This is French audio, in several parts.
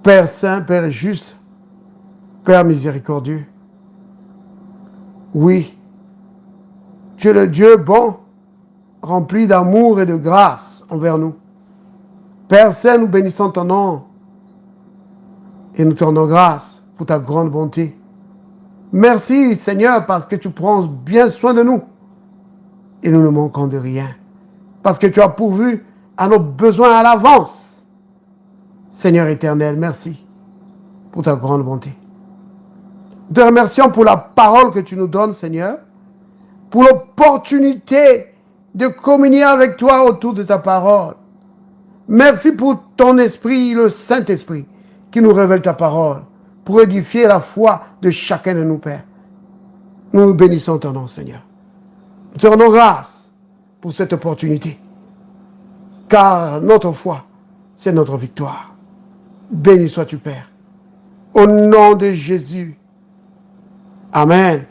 Père saint, Père juste, Père miséricordieux. Oui, tu es le Dieu bon, rempli d'amour et de grâce envers nous. Père saint, nous bénissons ton nom et nous te rendons grâce pour ta grande bonté. Merci Seigneur parce que tu prends bien soin de nous et nous ne manquons de rien. Parce que tu as pourvu à nos besoins à l'avance. Seigneur éternel, merci pour ta grande bonté. Nous te remercions pour la parole que tu nous donnes, Seigneur, pour l'opportunité de communier avec toi autour de ta parole. Merci pour ton esprit, le Saint-Esprit, qui nous révèle ta parole, pour édifier la foi de chacun de nous, Père. Nous bénissons ton nom, Seigneur. Nous te rendons grâce pour cette opportunité, car notre foi, c'est notre victoire. Béni sois-tu, Père. Au nom de Jésus. Amen.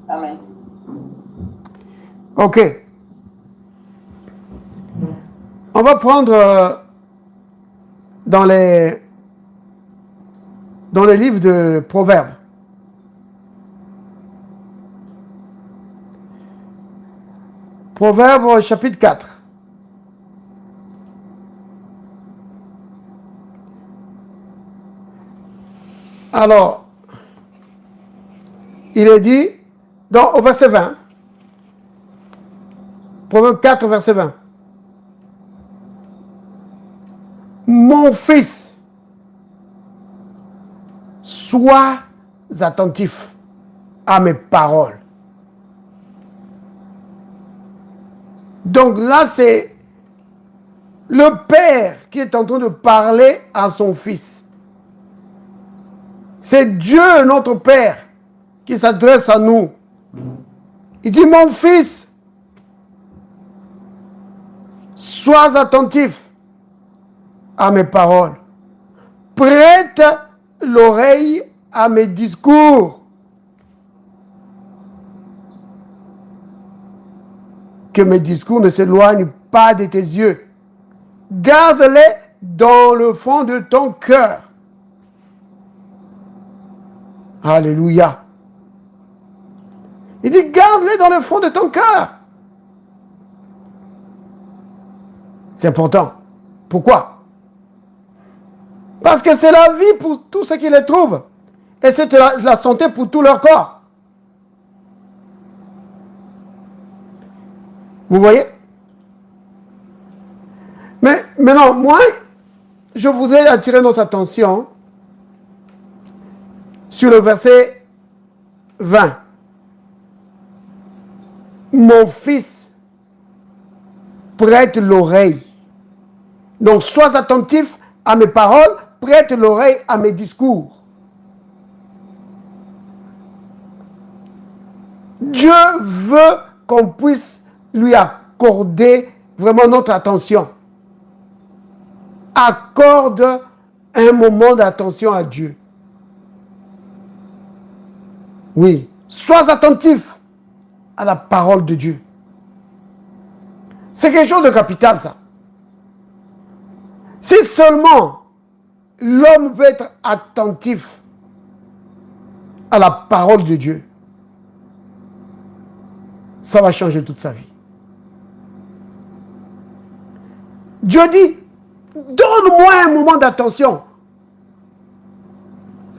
Amen. OK. On va prendre dans les livres de Proverbes. Proverbes chapitre 4. Alors, il est dit, au verset 20, Proverbe 4, verset 20. Mon fils, sois attentif à mes paroles. Donc là, c'est le père qui est en train de parler à son fils. C'est Dieu, notre Père, qui s'adresse à nous. Il dit, mon fils, sois attentif à mes paroles. Prête l'oreille à mes discours. Que mes discours ne s'éloignent pas de tes yeux. Garde-les dans le fond de ton cœur. Alléluia. Il dit, garde-les dans le fond de ton cœur. C'est important. Pourquoi? Parce que c'est la vie pour tous ceux qui les trouvent. Et c'est la santé pour tout leur corps. Vous voyez? Mais maintenant, moi, je voudrais attirer notre attention sur le verset 20. Mon fils, prête l'oreille. Donc, sois attentif à mes paroles, prête l'oreille à mes discours. Dieu veut qu'on puisse lui accorder vraiment notre attention. Accorde un moment d'attention à Dieu. Oui, sois attentif à la parole de Dieu. C'est quelque chose de capital, ça. Si seulement l'homme peut être attentif à la parole de Dieu, ça va changer toute sa vie. Dieu dit, donne-moi un moment d'attention.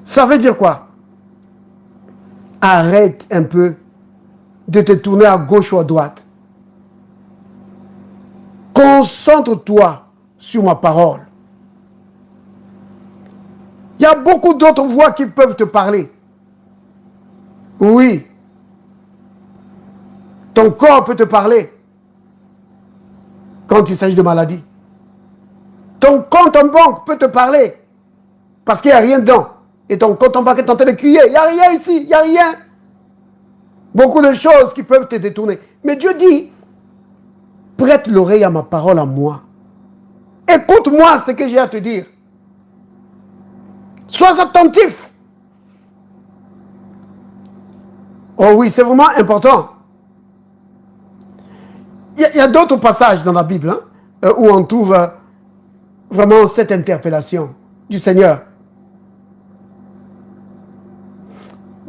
Ça veut dire quoi? Arrête un peu de te tourner à gauche ou à droite. Concentre-toi sur ma parole. Il y a beaucoup d'autres voix qui peuvent te parler. Oui. Ton corps peut te parler quand il s'agit de maladie. Ton compte en banque peut te parler parce qu'il n'y a rien dedans. Et ton compte en banque est en train de crier. Il n'y a rien ici, il n'y a rien. Beaucoup de choses qui peuvent te détourner. Mais Dieu dit, prête l'oreille à ma parole à moi. Écoute-moi ce que j'ai à te dire. Sois attentif. Oh oui, c'est vraiment important. Il y a d'autres passages dans la Bible où on trouve vraiment cette interpellation du Seigneur.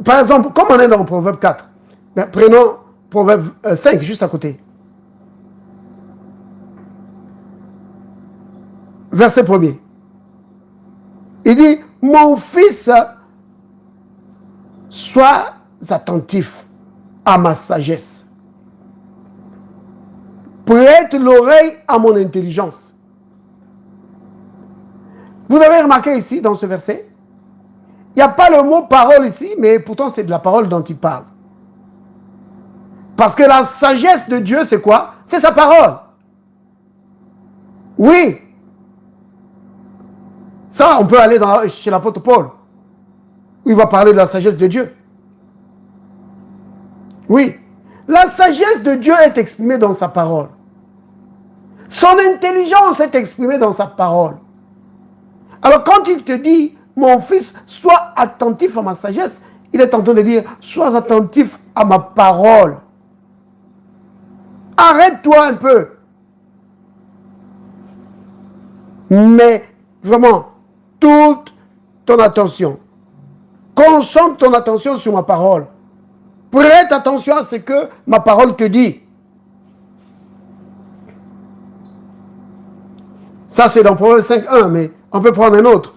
Par exemple, comme on est dans Proverbe 4, ben, prenons Proverbe 5 juste à côté. Verset 1er. Il dit, mon fils, sois attentif à ma sagesse. Prête l'oreille à mon intelligence. Vous avez remarqué ici, dans ce verset, il n'y a pas le mot parole ici, mais pourtant c'est de la parole dont il parle. Parce que la sagesse de Dieu, c'est quoi? C'est sa parole. Oui. Ça, on peut aller chez l'apôtre Paul, où il va parler de la sagesse de Dieu. Oui. La sagesse de Dieu est exprimée dans sa parole. Son intelligence est exprimée dans sa parole. Alors quand il te dit, mon fils, sois attentif à ma sagesse, il est en train de dire, sois attentif à ma parole. Arrête-toi un peu. Mais vraiment, toute ton attention. Concentre ton attention sur ma parole. Prête attention à ce que ma parole te dit. Ça, c'est dans Proverbe 5.1, mais on peut prendre un autre.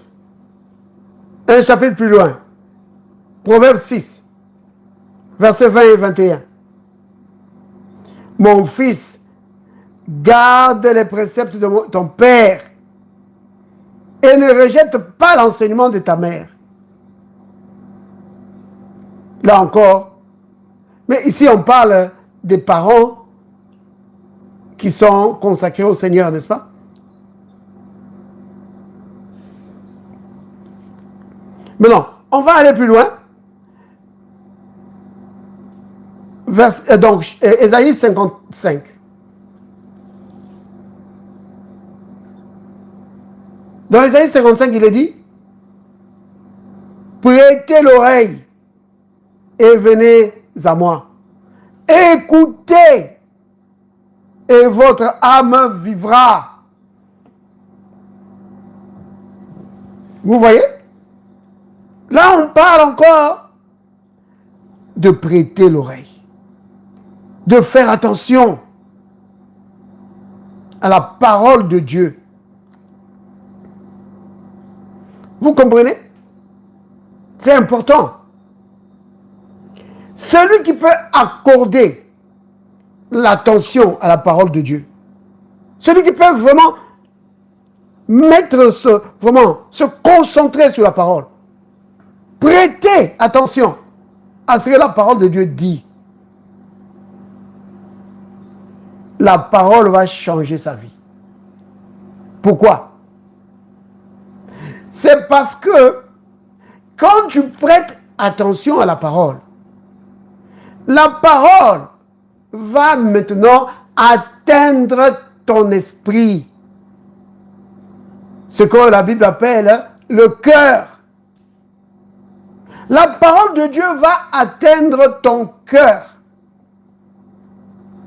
Un chapitre plus loin. Proverbe 6, versets 20 et 21. Mon fils, garde les préceptes de ton père et ne rejette pas l'enseignement de ta mère. Là encore, mais ici on parle des parents qui sont consacrés au Seigneur, n'est-ce pas? Maintenant, on va aller plus loin. Donc, Ésaïe 55. Dans Ésaïe 55, il est dit, prêtez l'oreille et venez à moi. Écoutez et votre âme vivra. Vous voyez? Là, on parle encore de prêter l'oreille, de faire attention à la parole de Dieu. Vous comprenez? C'est important. Celui qui peut accorder l'attention à la parole de Dieu, celui qui peut vraiment se concentrer sur la parole, prêtez attention à ce que la parole de Dieu dit. La parole va changer sa vie. Pourquoi? C'est parce que quand tu prêtes attention à la parole va maintenant atteindre ton esprit. Ce que la Bible appelle le cœur. La parole de Dieu va atteindre ton cœur.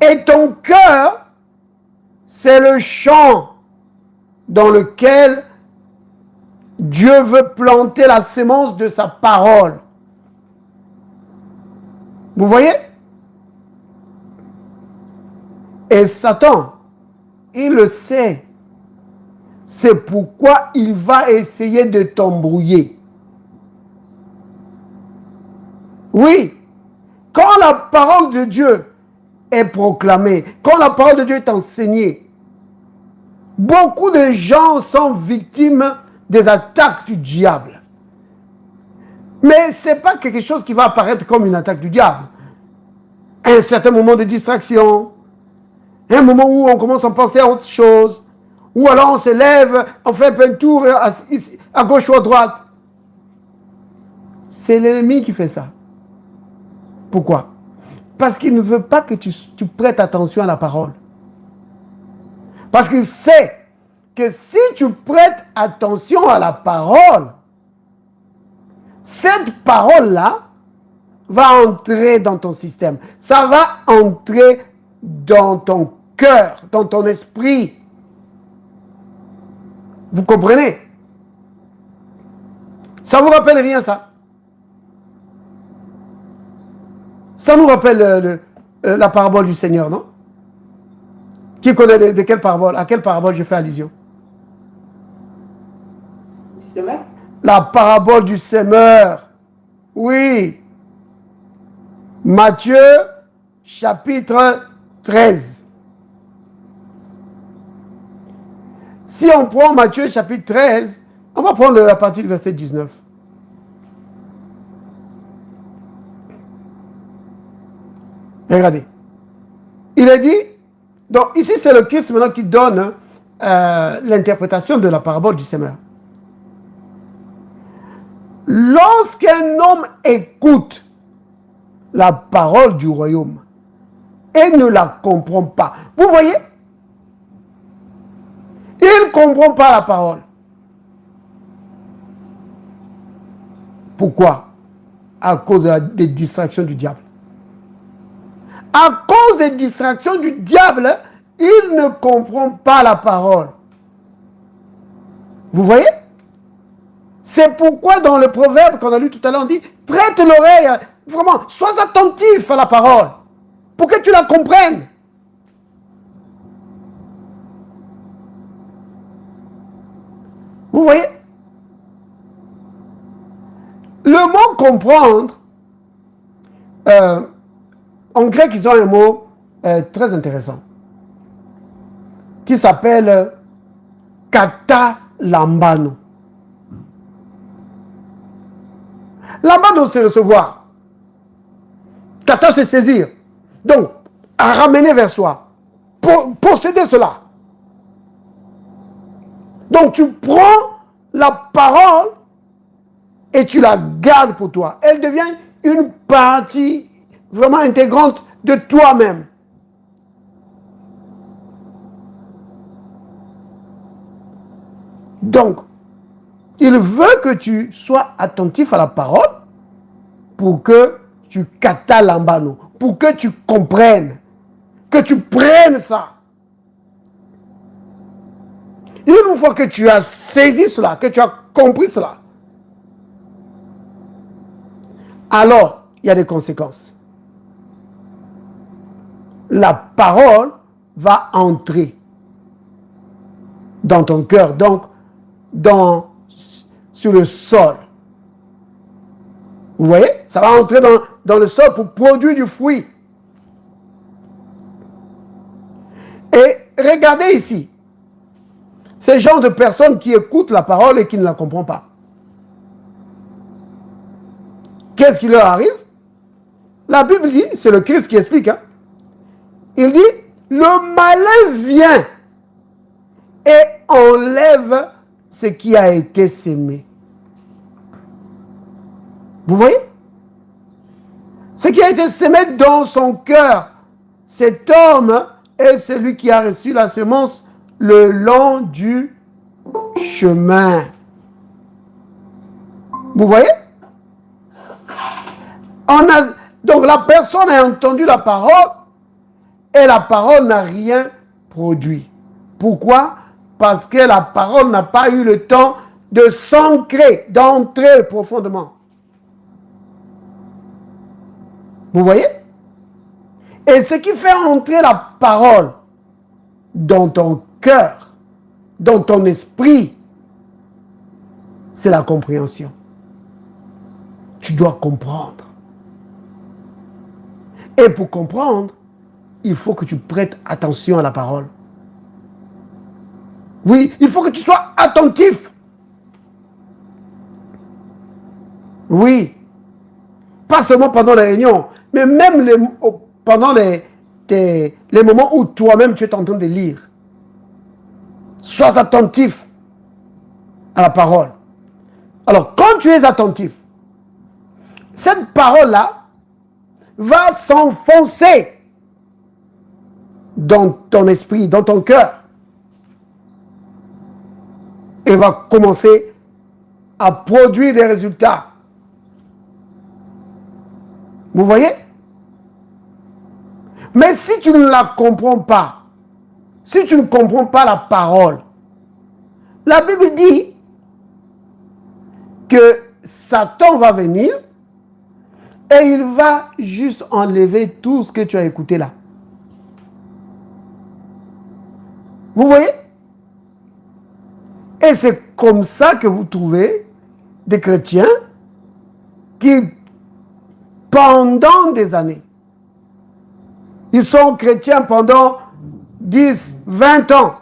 Et ton cœur, c'est le champ dans lequel Dieu veut planter la semence de sa parole. Vous voyez? Et Satan, il le sait. C'est pourquoi il va essayer de t'embrouiller. Oui, quand la parole de Dieu est proclamée, quand la parole de Dieu est enseignée, beaucoup de gens sont victimes des attaques du diable. Mais ce n'est pas quelque chose qui va apparaître comme une attaque du diable. Un certain moment de distraction, un moment où on commence à penser à autre chose, ou alors on se lève, on fait un peu un tour à gauche ou à droite. C'est l'ennemi qui fait ça. Pourquoi? Parce qu'il ne veut pas que tu prêtes attention à la parole. Parce qu'il sait que si tu prêtes attention à la parole, cette parole-là va entrer dans ton système. Ça va entrer dans ton cœur, dans ton esprit. Vous comprenez? Ça vous rappelle rien, ça? Ça nous rappelle la parabole du Seigneur, non? Qui connaît de quelle parabole? À quelle parabole je fais allusion? Du semeur? La parabole du semeur. Oui. Matthieu, chapitre 13. Si on prend Matthieu, chapitre 13, on va prendre à partir du verset 19. Regardez. Il est dit, donc ici c'est le Christ maintenant qui donne l'interprétation de la parabole du semeur. Lorsqu'un homme écoute la parole du royaume et ne la comprend pas, vous voyez, il ne comprend pas la parole. Pourquoi? À cause des distractions du diable. À cause des distractions du diable, il ne comprend pas la parole. Vous voyez? C'est pourquoi dans le proverbe qu'on a lu tout à l'heure, on dit, prête l'oreille, vraiment, sois attentif à la parole, pour que tu la comprennes. Vous voyez? Le mot comprendre, en grec, ils ont un mot très intéressant qui s'appelle katalambano. Lambano, c'est recevoir. Kata, c'est saisir. Donc, à ramener vers soi. Posséder cela. Donc, tu prends la parole et tu la gardes pour toi. Elle devient une partie vraiment intégrante de toi-même. Donc, il veut que tu sois attentif à la parole pour que tu katalambano, pour que tu comprennes, que tu prennes ça. Une fois que tu as saisi cela, que tu as compris cela, alors il y a des conséquences. La parole va entrer dans ton cœur, donc sur le sol. Vous voyez? Ça va entrer dans le sol pour produire du fruit. Et regardez ici. Ces gens de personnes qui écoutent la parole et qui ne la comprennent pas. Qu'est-ce qui leur arrive? La Bible dit, c'est le Christ qui explique, hein? Il dit, le malin vient et enlève ce qui a été sémé. Vous voyez? Ce qui a été sémé dans son cœur, cet homme est celui qui a reçu la semence le long du chemin. Vous voyez? Donc la personne a entendu la parole et la parole n'a rien produit. Pourquoi? Parce que la parole n'a pas eu le temps de s'ancrer, d'entrer profondément. Vous voyez? Et ce qui fait entrer la parole dans ton cœur, dans ton esprit, c'est la compréhension. Tu dois comprendre. Et pour comprendre, il faut que tu prêtes attention à la parole. Oui, il faut que tu sois attentif. Oui. Pas seulement pendant les réunions, mais même pendant les moments où toi-même tu es en train de lire. Sois attentif à la parole. Alors, quand tu es attentif, cette parole-là va s'enfoncer dans ton esprit, dans ton cœur. Et va commencer à produire des résultats. Vous voyez? Mais si tu ne la comprends pas, si tu ne comprends pas la parole, La Bible dit que Satan va venir et il va juste enlever tout ce que tu as écouté là. Vous voyez? Et c'est comme ça que vous trouvez des chrétiens qui, pendant des années, ils sont chrétiens pendant 10, 20 ans,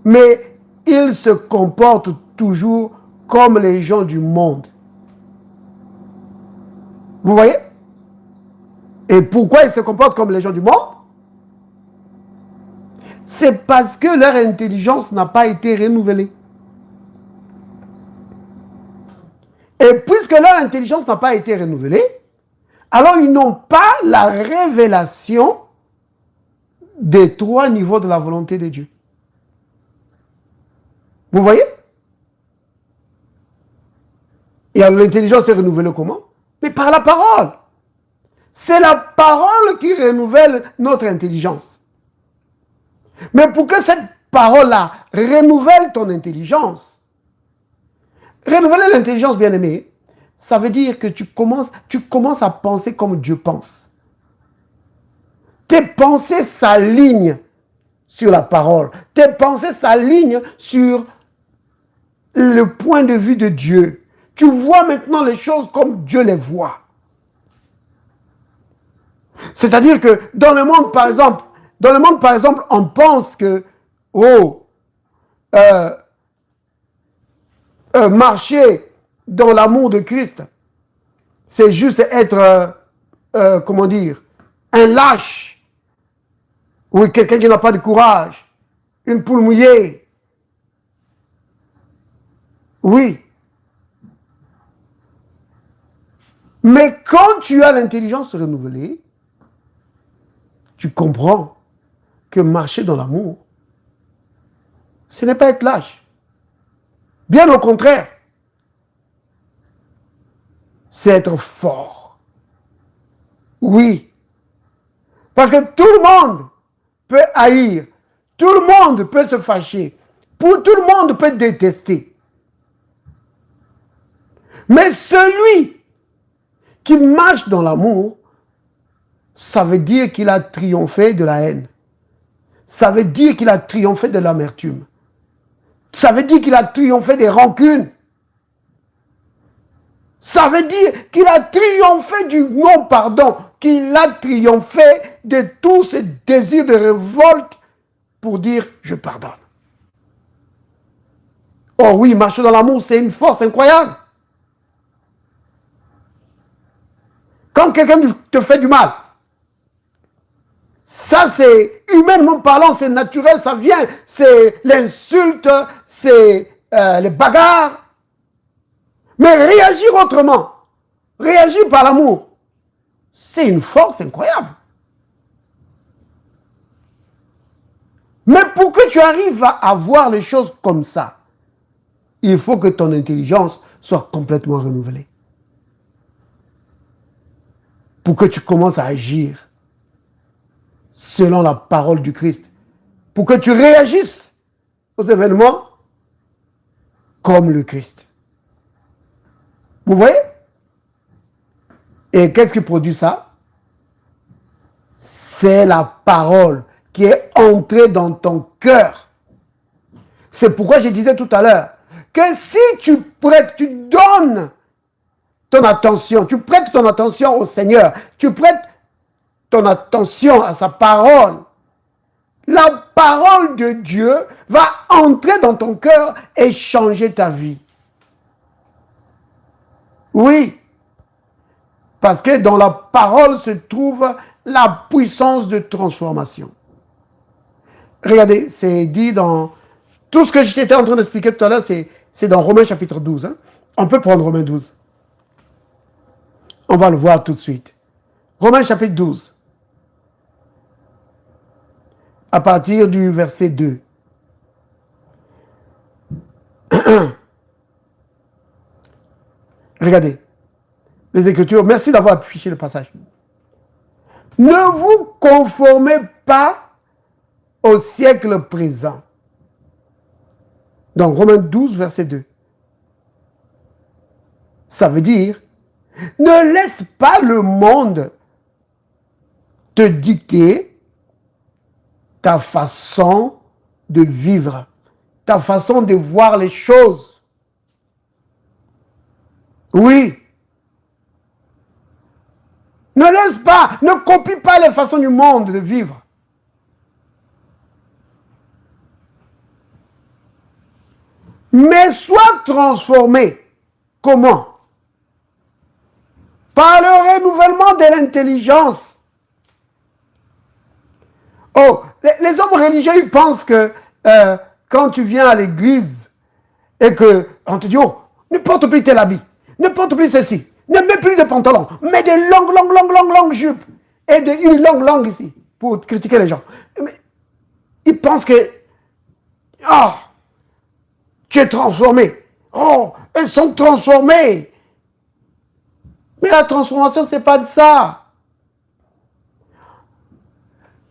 mais ils se comportent toujours comme les gens du monde. Vous voyez? Et pourquoi ils se comportent comme les gens du monde? C'est parce que leur intelligence n'a pas été renouvelée. Et puisque leur intelligence n'a pas été renouvelée, alors ils n'ont pas la révélation des 3 niveaux de la volonté de Dieu. Vous voyez? Et alors l'intelligence est renouvelée comment? Mais par la parole. C'est la parole qui renouvelle notre intelligence. Mais pour que cette parole-là renouvelle ton intelligence, renouveler l'intelligence, bien-aimé, ça veut dire que tu commences à penser comme Dieu pense. Tes pensées s'alignent sur la parole. Tes pensées s'alignent sur le point de vue de Dieu. Tu vois maintenant les choses comme Dieu les voit. C'est-à-dire que dans le monde, par exemple, on pense que, marcher dans l'amour de Christ, c'est juste être, comment dire, un lâche, ou quelqu'un qui n'a pas de courage, une poule mouillée. Oui. Mais quand tu as l'intelligence renouvelée, tu comprends que marcher dans l'amour, ce n'est pas être lâche. Bien au contraire, c'est être fort. Oui. Parce que tout le monde peut haïr, tout le monde peut se fâcher, tout le monde peut détester. Mais celui qui marche dans l'amour, ça veut dire qu'il a triomphé de la haine. Ça veut dire qu'il a triomphé de l'amertume. Ça veut dire qu'il a triomphé des rancunes. Ça veut dire qu'il a triomphé du non-pardon, qu'il a triomphé de tous ces désirs de révolte pour dire « je pardonne ». Oh oui, marcher dans l'amour, c'est une force incroyable. Quand quelqu'un te fait du mal, ça c'est, humainement parlant, c'est naturel, ça vient, c'est l'insulte, c'est les bagarres. Mais réagir autrement, réagir par l'amour, c'est une force incroyable. Mais pour que tu arrives à voir les choses comme ça, il faut que ton intelligence soit complètement renouvelée. Pour que tu commences à agir selon la parole du Christ. Pour que tu réagisses aux événements comme le Christ. Vous voyez? Et qu'est-ce qui produit ça? C'est la parole qui est entrée dans ton cœur. C'est pourquoi je disais tout à l'heure que si tu prêtes, tu donnes ton attention, tu prêtes ton attention au Seigneur, tu prêtes ton attention à sa parole, la parole de Dieu va entrer dans ton cœur et changer ta vie. Oui, parce que dans la parole se trouve la puissance de transformation. Regardez, c'est dit dans... Tout ce que j'étais en train d'expliquer tout à l'heure, c'est dans Romains chapitre 12. Hein. On peut prendre Romains 12. On va le voir tout de suite. Romains chapitre 12. À partir du verset 2. Regardez. Les Écritures. Merci d'avoir affiché le passage. Ne vous conformez pas au siècle présent, Dans Romains 12, verset 2. Ça veut dire, ne laisse pas le monde te dicter ta façon de vivre, ta façon de voir les choses. Oui. Ne laisse pas, ne copie pas les façons du monde de vivre. Mais sois transformé. Comment? Par le renouvellement de l'intelligence. Oh, les hommes religieux, ils pensent que quand tu viens à l'église et qu'on te dit, oh, ne porte plus tel habit, ne porte plus ceci, ne mets plus de pantalons, mets de longues jupes et une longue ici pour critiquer les gens. Mais ils pensent que, oh, tu es transformé. Oh, elles sont transformées. Mais la transformation, ce n'est pas de ça.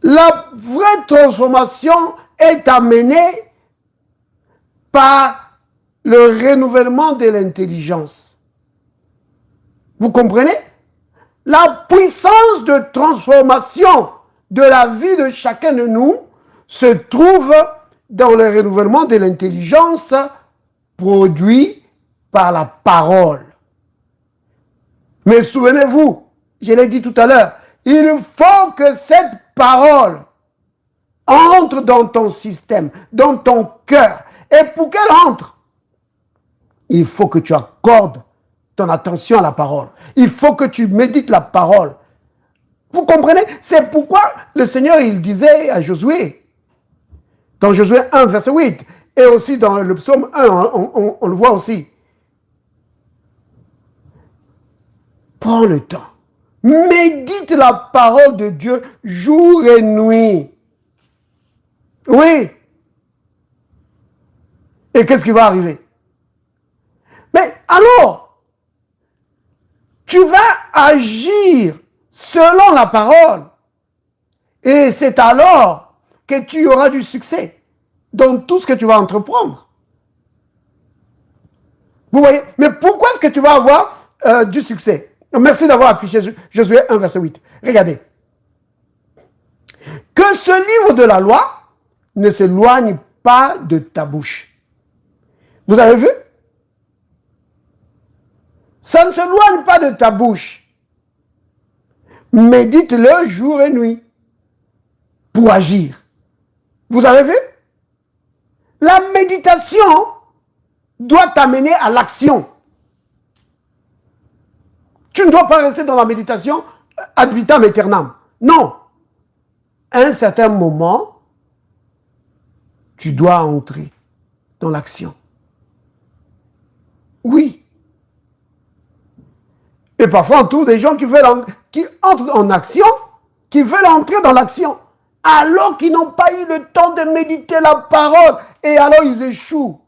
La vraie transformation est amenée par le renouvellement de l'intelligence. Vous comprenez? La puissance de transformation de la vie de chacun de nous se trouve dans le renouvellement de l'intelligence produit par la parole. Mais souvenez-vous, je l'ai dit tout à l'heure, il faut que cette parole entre dans ton système, dans ton cœur. Et pour qu'elle entre, il faut que tu accordes ton attention à la parole. Il faut que tu médites la parole. Vous comprenez? C'est pourquoi le Seigneur, il disait à Josué, dans Josué 1, verset 8, et aussi dans le psaume 1, on le voit aussi. Prends le temps. Médite la parole de Dieu jour et nuit. Oui. Et qu'est-ce qui va arriver? Mais alors, tu vas agir selon la parole. Et c'est alors que tu auras du succès dans tout ce que tu vas entreprendre. Vous voyez? Mais pourquoi est-ce que tu vas avoir du succès? Merci d'avoir affiché Josué 1, verset 8. Regardez. Que ce livre de la loi ne s'éloigne pas de ta bouche. Vous avez vu? Ça ne s'éloigne pas de ta bouche. Médite-le jour et nuit pour agir. Vous avez vu? La méditation doit t'amener à l'action. Tu ne dois pas rester dans la méditation ad vitam aeternam. Non. À un certain moment, tu dois entrer dans l'action. Oui. Et parfois, on trouve des gens qui entrent en action, qui veulent entrer dans l'action, alors qu'ils n'ont pas eu le temps de méditer la parole. Et alors, ils échouent.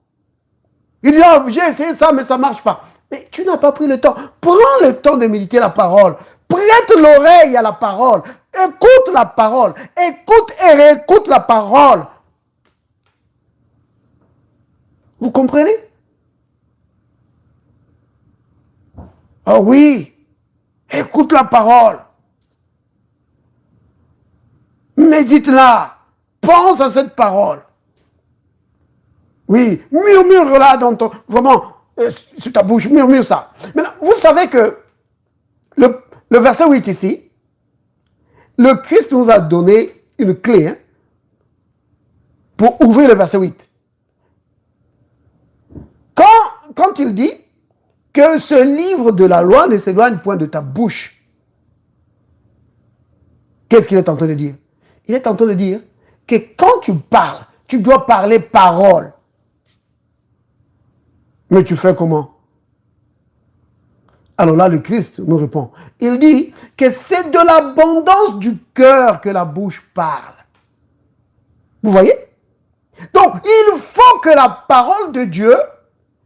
Ils disent, oh, j'ai essayé ça, mais ça ne marche pas. Mais tu n'as pas pris le temps. Prends le temps de méditer la parole. Prête l'oreille à la parole. Écoute la parole. Écoute et réécoute la parole. Vous comprenez? Oh oui. Écoute la parole. Médite-la. Pense à cette parole. Oui. Murmure-la dans ton... Vraiment... sur ta bouche, murmure ça. Maintenant, vous savez que le verset 8 ici, le Christ nous a donné une clé pour ouvrir le verset 8. Quand il dit que ce livre de la loi ne s'éloigne point de ta bouche, qu'est-ce qu'il est en train de dire? Il est en train de dire que quand tu parles, tu dois parler parole. Mais tu fais comment? Alors là, le Christ nous répond. Il dit que c'est de l'abondance du cœur que la bouche parle. Vous voyez? Donc, il faut que la parole de Dieu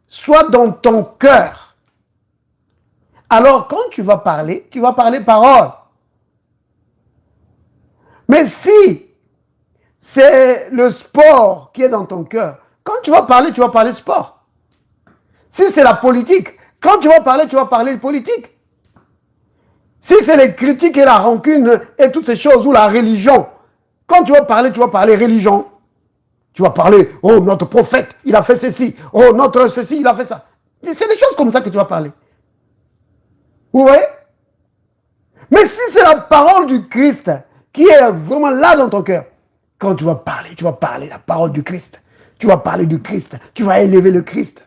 soit dans ton cœur. Alors, quand tu vas parler parole. Mais si c'est le sport qui est dans ton cœur, Quand tu vas parler sport. Si c'est la politique, quand tu vas parler politique. Si c'est les critiques et la rancune et toutes ces choses, ou la religion, quand tu vas parler religion. Tu vas parler, oh, notre prophète, il a fait ceci. Oh, notre ceci, il a fait ça. C'est des choses comme ça que tu vas parler. Vous voyez? Mais si c'est la parole du Christ qui est vraiment là dans ton cœur, quand tu vas parler la parole du Christ. Tu vas parler du Christ. Tu vas élever le Christ.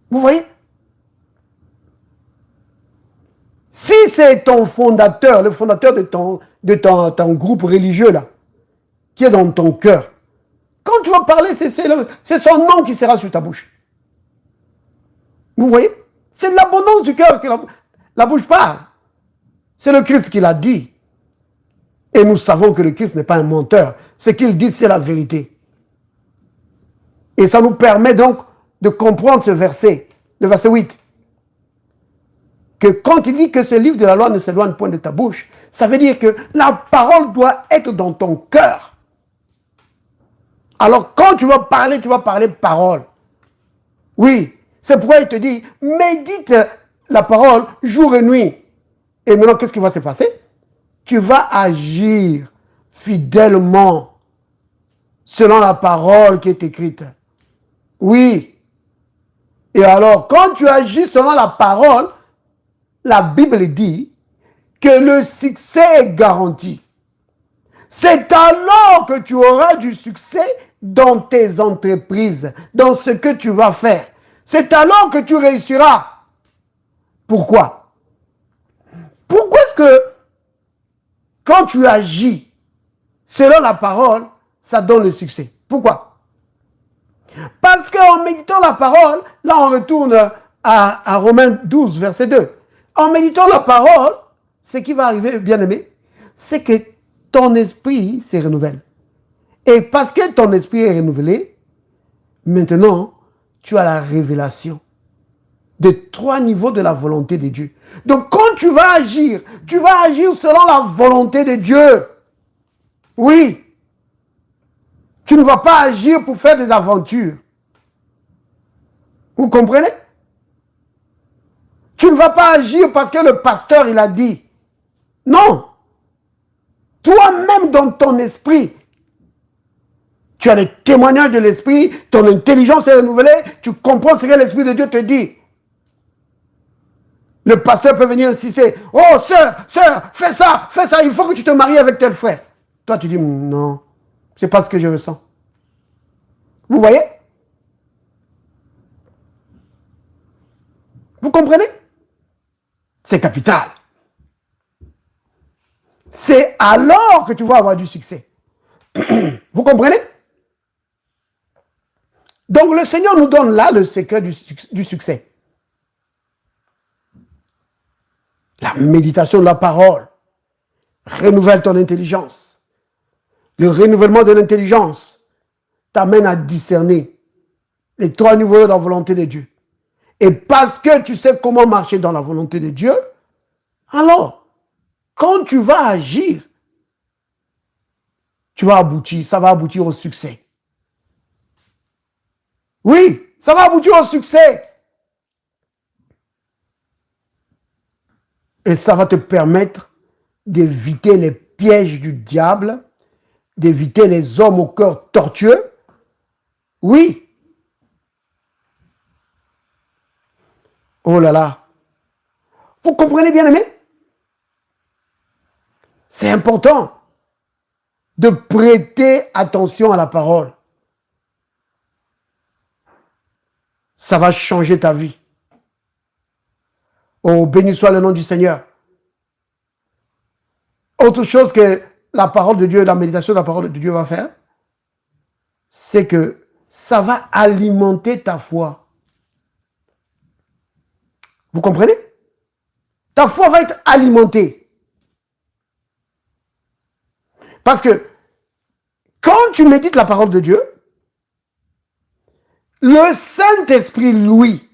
Vous voyez? Si c'est ton fondateur, le fondateur de ton groupe religieux là, qui est dans ton cœur, quand tu vas parler, c'est son nom qui sera sur ta bouche. Vous voyez? C'est de l'abondance du cœur que la bouche parle. C'est le Christ qui l'a dit. Et nous savons que le Christ n'est pas un menteur. Ce qu'il dit, c'est la vérité. Et ça nous permet donc de comprendre ce verset, le verset 8. Que quand il dit que ce livre de la loi ne s'éloigne point de ta bouche, ça veut dire que la parole doit être dans ton cœur. Alors quand tu vas parler parole. Oui, c'est pourquoi il te dit, médite la parole jour et nuit. Et maintenant, qu'est-ce qui va se passer? Tu vas agir fidèlement selon la parole qui est écrite. Oui. Et alors, quand tu agis selon la parole, la Bible dit que le succès est garanti. C'est alors que tu auras du succès dans tes entreprises, dans ce que tu vas faire. C'est alors que tu réussiras. Pourquoi? Pourquoi est-ce que quand tu agis selon la parole, ça donne le succès? Pourquoi? Parce qu'en méditant la parole, là on retourne à Romains 12, verset 2. En méditant la parole, ce qui va arriver, bien aimé, c'est que ton esprit se renouvelle. Et parce que ton esprit est renouvelé, maintenant, tu as la révélation des 3 niveaux de la volonté de Dieu. Donc quand tu vas agir selon la volonté de Dieu. Oui. Tu ne vas pas agir pour faire des aventures. Vous comprenez? Tu ne vas pas agir parce que le pasteur, il a dit. Non. Toi-même dans ton esprit, tu as les témoignages de l'esprit, ton intelligence est renouvelée, tu comprends ce que l'esprit de Dieu te dit. Le pasteur peut venir insister. Oh, sœur, fais ça, il faut que tu te maries avec tel frère. Toi, tu dis, non, c'est pas ce que je ressens. Vous voyez? Vous comprenez? C'est capital. C'est alors que tu vas avoir du succès. Vous comprenez? Donc le Seigneur nous donne là le secret du succès. La méditation de la parole renouvelle ton intelligence. Le renouvellement de l'intelligence t'amène à discerner les 3 niveaux de la volonté de Dieu. Et parce que tu sais comment marcher dans la volonté de Dieu, alors, quand tu vas agir, ça va aboutir au succès. Oui, ça va aboutir au succès. Et ça va te permettre d'éviter les pièges du diable, d'éviter les hommes au cœur tortueux. Oui. Oh là là. Vous comprenez bien, aimé? C'est important de prêter attention à la parole. Ça va changer ta vie. Oh, béni soit le nom du Seigneur. Autre chose que la parole de Dieu, la méditation de la parole de Dieu va faire, c'est que ça va alimenter ta foi. Vous comprenez? Ta foi va être alimentée. Parce que quand tu médites la parole de Dieu, le Saint-Esprit, lui,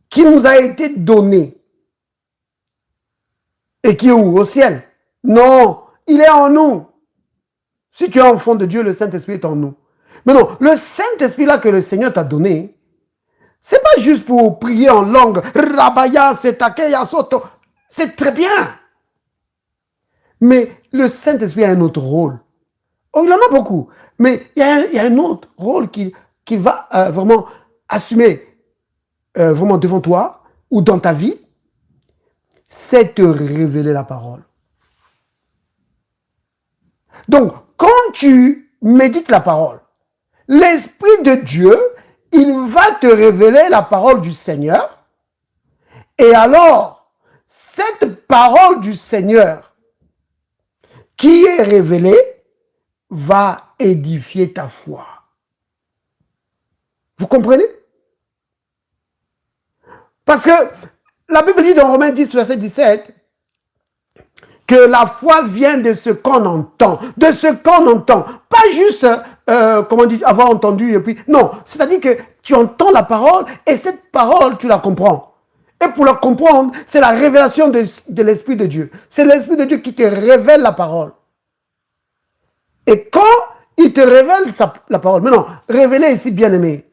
qui nous a été donné, et qui est où? Au ciel? Non, il est en nous. Si tu es enfant de Dieu, le Saint-Esprit est en nous. Mais non, le Saint-Esprit là que le Seigneur t'a donné, c'est pas juste pour prier en langue. Rabaya, setakeya, soto. C'est très bien. Mais le Saint-Esprit a un autre rôle. Oh, il en a beaucoup. Mais il y a un autre rôle qu'il va vraiment assumer vraiment devant toi ou dans ta vie. C'est te révéler la parole. Donc, quand tu médites la parole, l'Esprit de Dieu, il va te révéler la parole du Seigneur. Et alors, cette parole du Seigneur qui est révélée va édifier ta foi. Vous comprenez? Parce que la Bible dit dans Romains 10, verset 17, que la foi vient de ce qu'on entend. De ce qu'on entend. Pas juste, comment dire, avoir entendu et puis... Non, c'est-à-dire que tu entends la parole et cette parole, tu la comprends. Et pour la comprendre, c'est la révélation de l'Esprit de Dieu. C'est l'Esprit de Dieu qui te révèle la parole. Et quand il te révèle la parole, maintenant, révéler ici, bien-aimé,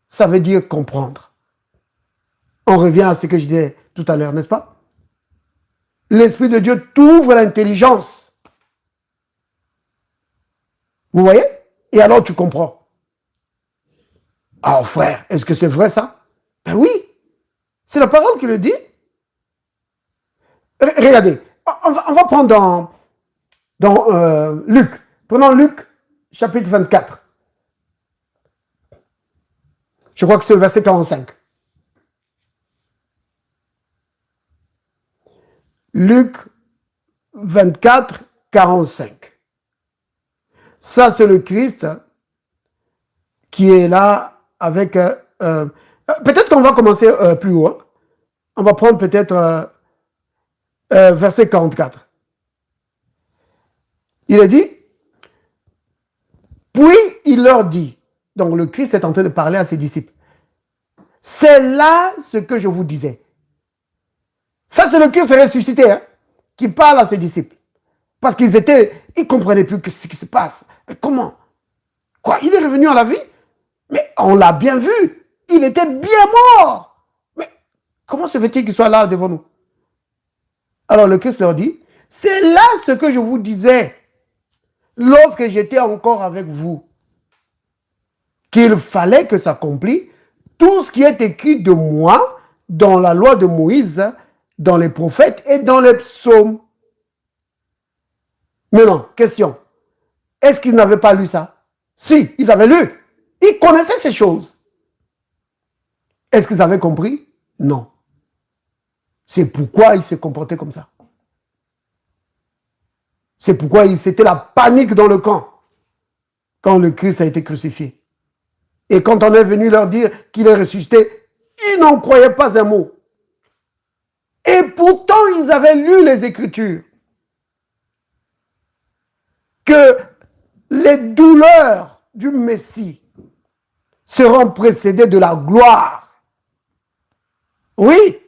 ça veut dire comprendre. On revient à ce que je disais tout à l'heure, n'est-ce pas? L'Esprit de Dieu t'ouvre l'intelligence. Vous voyez? Et alors tu comprends. Alors frère, est-ce que c'est vrai ça? Ben oui, c'est la parole qui le dit. Regardez, on va prendre dans Luc. Prenons Luc, chapitre 24. Je crois que c'est le verset 45. Luc 24, 45. Ça, c'est le Christ qui est là avec... peut-être qu'on va commencer plus haut. Hein. On va prendre peut-être verset 44. Il a dit, puis il leur dit, donc le Christ est en train de parler à ses disciples, c'est là ce que je vous disais. Ça, c'est le Christ ressuscité hein, qui parle à ses disciples. Parce qu'ils ne comprenaient plus ce qui se passe. Mais comment? Quoi? Il est revenu à la vie? Mais on l'a bien vu. Il était bien mort. Mais comment se fait-il qu'il soit là devant nous? Alors le Christ leur dit, c'est là ce que je vous disais lorsque j'étais encore avec vous. Qu'il fallait que s'accomplisse tout ce qui est écrit de moi dans la loi de Moïse, dans les prophètes et dans les psaumes. Maintenant, question. Est-ce qu'ils n'avaient pas lu ça? Si, ils avaient lu. Ils connaissaient ces choses. Est-ce qu'ils avaient compris? Non. C'est pourquoi ils se comportaient comme ça. C'est pourquoi c'était la panique dans le camp quand le Christ a été crucifié. Et quand on est venu leur dire qu'il est ressuscité, ils n'en croyaient pas un mot. Et pourtant, ils avaient lu les Écritures. Que les douleurs du Messie seront précédées de la gloire. Oui,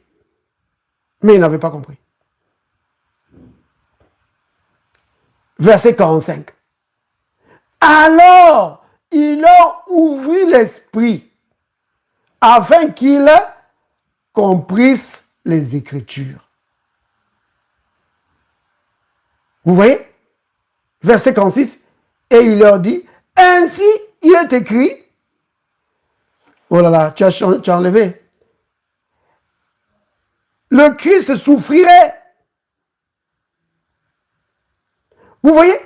mais ils n'avaient pas compris. Verset 45. Alors, il leur ouvrit l'esprit afin qu'ils comprissent les Écritures. Vous voyez? Verset 46. Et il leur dit, ainsi il est écrit. Oh là là, tu as enlevé. Le Christ souffrirait. Vous voyez?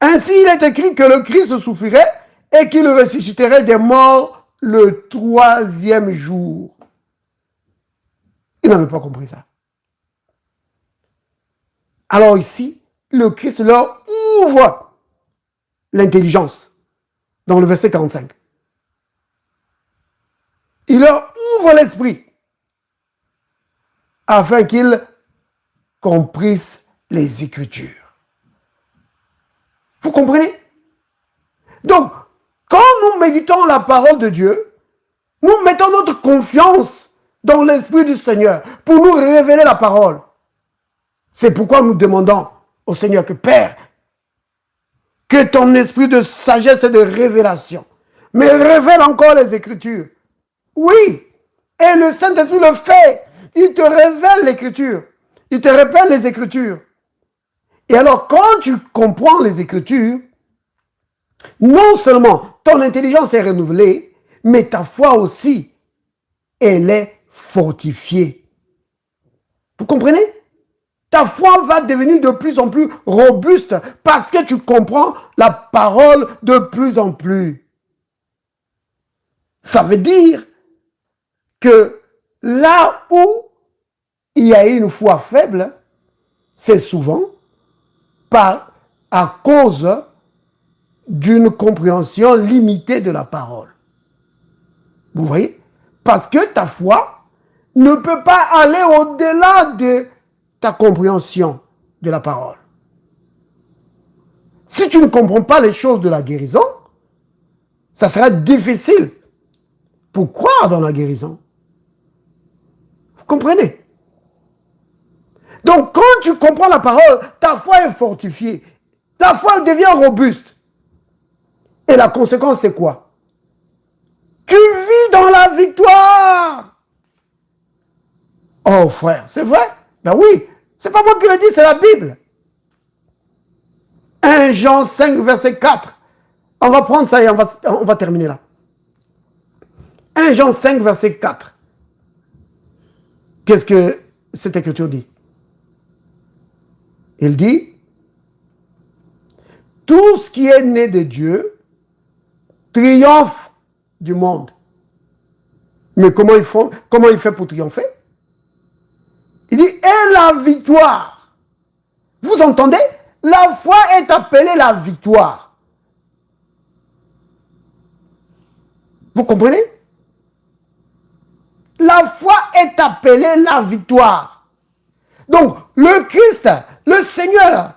Ainsi il est écrit que le Christ souffrirait et qu'il ressusciterait des morts le 3e jour. Ils n'avaient pas compris ça. Alors ici, le Christ leur ouvre l'intelligence dans le verset 45. Il leur ouvre l'esprit afin qu'ils comprissent les Écritures. Vous comprenez? Donc, quand nous méditons la parole de Dieu, nous mettons notre confiance dans l'Esprit du Seigneur pour nous révéler la parole. C'est pourquoi nous demandons au Seigneur que Père, que ton esprit de sagesse et de révélation me révèle encore les Écritures. Oui, et le Saint-Esprit le fait. Il te révèle l'Écriture. Il te répète les Écritures. Et alors, quand tu comprends les Écritures, non seulement ton intelligence est renouvelée, mais ta foi aussi, elle est fortifiée. Vous comprenez? Ta foi va devenir de plus en plus robuste parce que tu comprends la parole de plus en plus. Ça veut dire que là où il y a une foi faible, c'est souvent à cause d'une compréhension limitée de la parole. Vous voyez? Parce que ta foi ne peut pas aller au-delà de ta compréhension de la parole. Si tu ne comprends pas les choses de la guérison, ça sera difficile pour croire dans la guérison. Vous comprenez? Donc, quand tu comprends la parole, ta foi est fortifiée. La foi devient robuste. Et la conséquence, c'est quoi? Tu vis dans la victoire. Oh frère, c'est vrai? Ben oui, c'est pas moi qui le dis, c'est la Bible. 1 Jean 5, verset 4. On va prendre ça et on va terminer là. 1 Jean 5, verset 4. Qu'est-ce que cette écriture dit? Il dit, tout ce qui est né de Dieu triomphe du monde. Mais comment il fait pour triompher? Il dit, et la victoire. Vous entendez? La foi est appelée la victoire. Vous comprenez? La foi est appelée la victoire. Donc, le Christ, le Seigneur,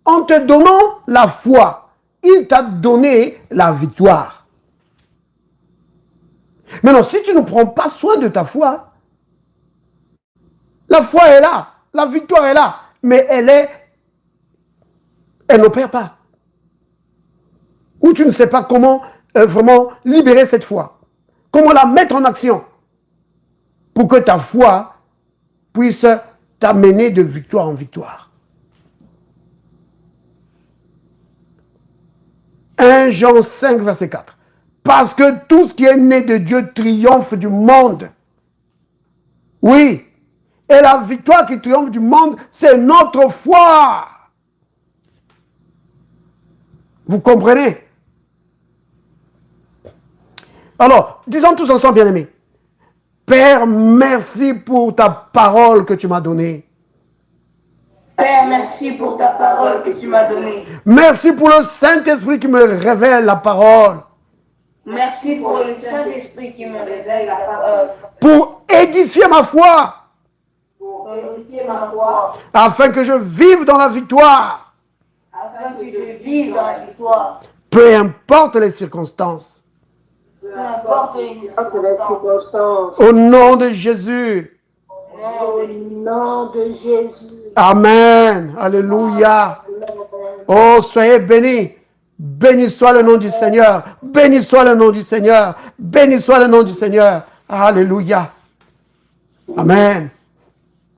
en te donnant la foi, il t'a donné la victoire. Maintenant, si tu ne prends pas soin de ta foi, la foi est là, la victoire est là, mais elle n'opère pas. Ou tu ne sais pas comment vraiment libérer cette foi. Comment la mettre en action pour que ta foi puisse t'amener de victoire en victoire. 1 Jean 5, verset 4. Parce que tout ce qui est né de Dieu triomphe du monde. Oui. Et la victoire qui triomphe du monde, c'est notre foi. Vous comprenez? Alors, disons tous ensemble, bien-aimés. Père, merci pour ta parole que tu m'as donnée. Père, merci pour ta parole que tu m'as donnée. Merci pour le Saint-Esprit qui me révèle la parole. Merci pour le Saint-Esprit qui me révèle la parole. Pour édifier ma foi. Pour édifier ma foi. Afin que je vive dans la victoire. Afin que je vive dans la victoire. Peu importe les circonstances. Peu importe les circonstances. Au nom de Jésus. Au nom de Jésus. Amen. Alléluia. Oh, soyez bénis. Béni soit le nom du Seigneur. Béni soit le nom du Seigneur. Béni soit le nom du Seigneur. Alléluia. Amen.